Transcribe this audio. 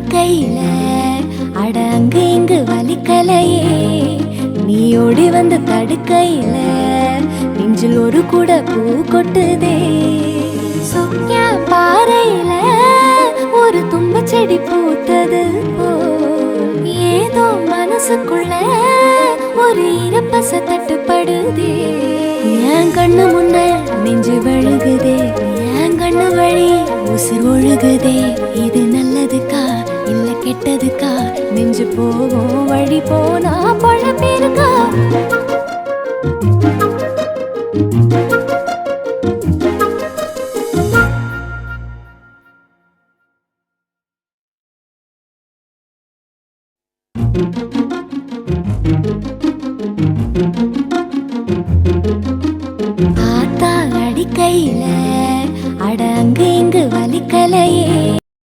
அடிக்கையில அட அங்கு இங்கு வலிக்கலையே. நீ ஓடி வந்து தடுக்கையில நெஞ்சில் ஒரு கூட பூ கொட்டுதே. சொக்கியா பாறையில ஒரு தும்ப செடி பூத்தது போல் ஏதோ மனசுக்குள்ள ஒரு இரப்பச தட்டுப்படுதே. என் கண்ணு முன்ன நெஞ்சு வழுகுதே, என் கண்ணு வழி உசிர் ஒழுகுதே. இது நல்லதுக்கா இல்ல கெட்டதுக்கா? நெஞ்சு போகும் வழி போனா பழப்பேருக்கா? ஆத்தா அடிக்கையில அட அங்கு இங்கு வலிக்கலையே.